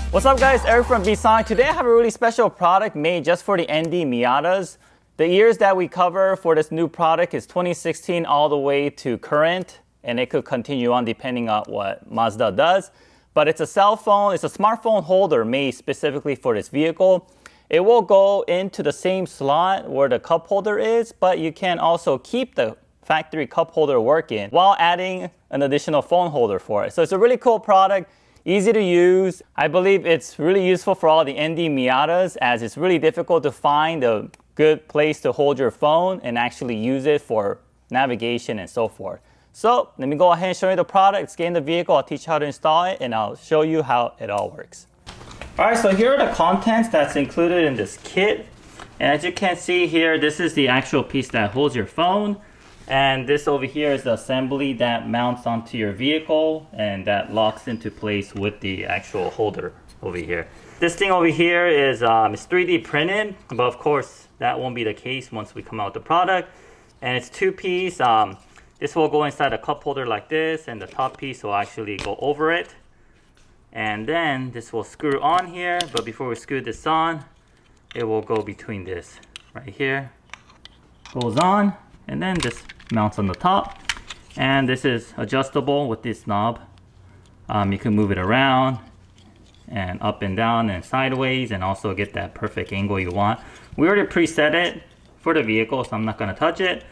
What's up guys, Eric from Bsonic. Today I have a really special product made just for the ND Miatas. The years that we cover for this new product is 2016 all the way to current, and it could continue on depending on what Mazda does. But it's a cell phone, it's a smartphone holder made specifically for this vehicle. It will go into the same slot where the cup holder is, but you can also keep the factory cup holder working while adding an additional phone holder for it. So it's a really cool product. Easy to use. I believe it's really useful for all the ND Miatas, as it's really difficult to find a good place to hold your phone and actually use it for navigation and so forth. So let me go ahead and show you the product. Let's get in the vehicle. I'll teach you how to install it and I'll show you how it all works. Alright, so here are the contents that's included in this kit. And as you can see here, this is the actual piece that holds your phone. And this over here is the assembly that mounts onto your vehicle and that locks into place with the actual holder over here. This thing over here is it's 3D printed, but of course that won't be the case once we come out with the product. And it's two-piece. This will go inside a cup holder like this, and the top piece will actually go over it. And then this will screw on here, but before we screw this on, it will go between this right here. Goes on, and then this mounts on the top. And this is adjustable with this knob. You can move it around and up and down and sideways, and also get that perfect angle you want. We already preset it for the vehicle, so I'm not going to touch it.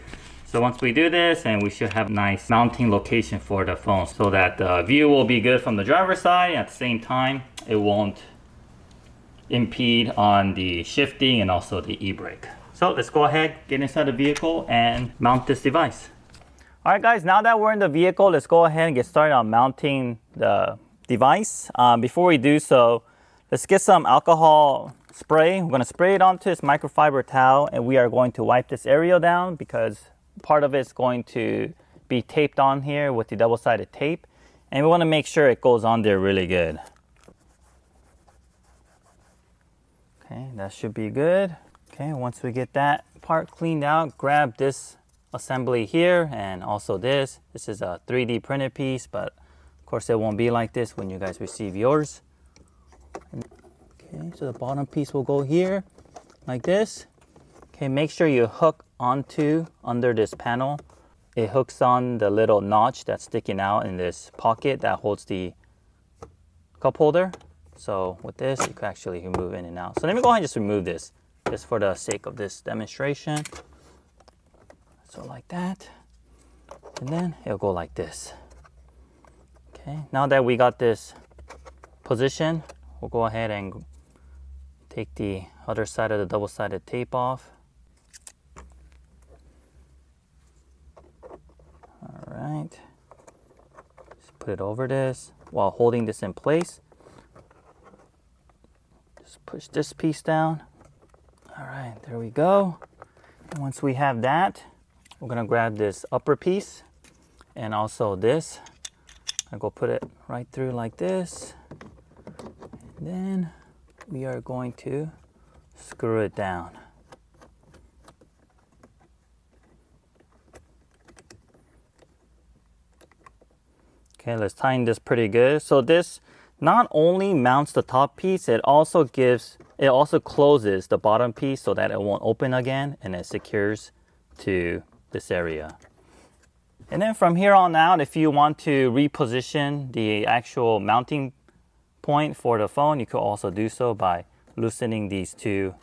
So once we do this, and we should have a nice mounting location for the phone so that the view will be good from the driver's side. At the same time, it won't impede on the shifting and also the e-brake. So let's go ahead, get inside the vehicle and mount this device. Alright guys, now that we're in the vehicle, let's go ahead and get started on mounting the device. Before we do so, let's get some alcohol spray. We're going to spray it onto this microfiber towel, and we are going to wipe this area down because part of it's going to be taped on here with the double-sided tape, and we want to make sure it goes on there really good. Okay, that should be good. Okay, once we get that part cleaned out, grab this assembly here and also this. This is a 3D printed piece, but of course it won't be like this when you guys receive yours. Okay, so the bottom piece will go here like this. Okay, make sure you hook onto under this panel. It hooks on the little notch that's sticking out in this pocket that holds the cup holder. So with this, you can actually move in and out. So let me go ahead and just remove this, just for the sake of this demonstration. So like that, and then it'll go like this. Okay, now that we got this position, we'll go ahead and take the other side of the double-sided tape off. All right, just put it over this while holding this in place. Just push this piece down. All right, there we go. And once we have that, we're gonna grab this upper piece and also this. I go put it right through like this. And then we are going to screw it down. Okay, let's tighten this pretty good. So this not only mounts the top piece, it also closes the bottom piece so that it won't open again, and it secures to this area. And then from here on out, if you want to reposition the actual mounting point for the phone, you could also do so by loosening these two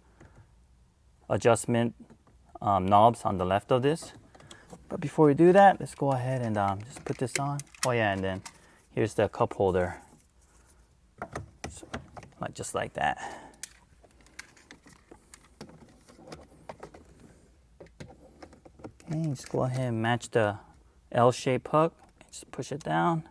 adjustment knobs on the left of this. But before we do that, let's go ahead and just put this on. Oh yeah, and then here's the cup holder. So, just like that. Okay, just go ahead and match the L-shaped hook. Just push it down.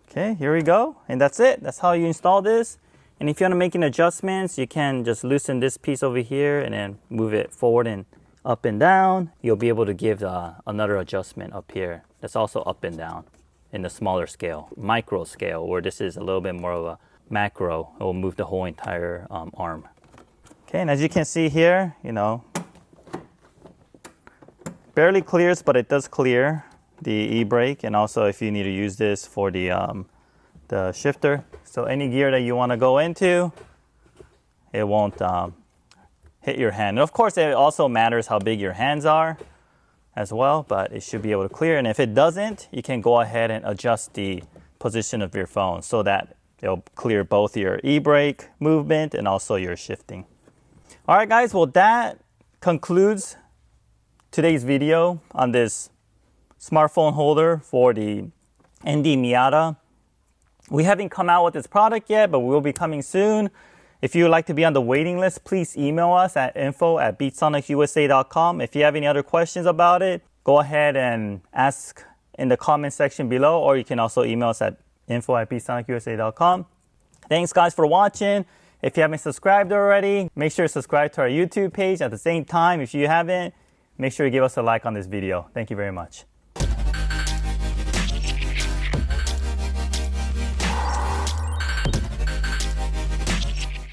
Okay, here we go. And that's it. That's how you install this. And if you want to make any adjustments, you can just loosen this piece over here and then move it forward and up and down. You'll be able to give another adjustment up here that's also up and down in the smaller scale, micro scale, where this is a little bit more of a macro. It will move the whole entire arm. Okay, and as you can see here, barely clears, but it does clear the e-brake, and also if you need to use this for the shifter. So any gear that you want to go into, it won't hit your hand. And of course, it also matters how big your hands are as well, but it should be able to clear. And if it doesn't, you can go ahead and adjust the position of your phone so that it'll clear both your e-brake movement and also your shifting. All right, guys, well, that concludes today's video on this smartphone holder for the ND Miata. We haven't come out with this product yet, but we will be coming soon. If you would like to be on the waiting list, please email us at info@beatsonicsusa.com. If you have any other questions about it, go ahead and ask in the comment section below, or you can also email us at info@beatsonicsusa.com. Thanks, guys, for watching. If you haven't subscribed already, make sure to subscribe to our YouTube page. At the same time, if you haven't, make sure to give us a like on this video. Thank you very much.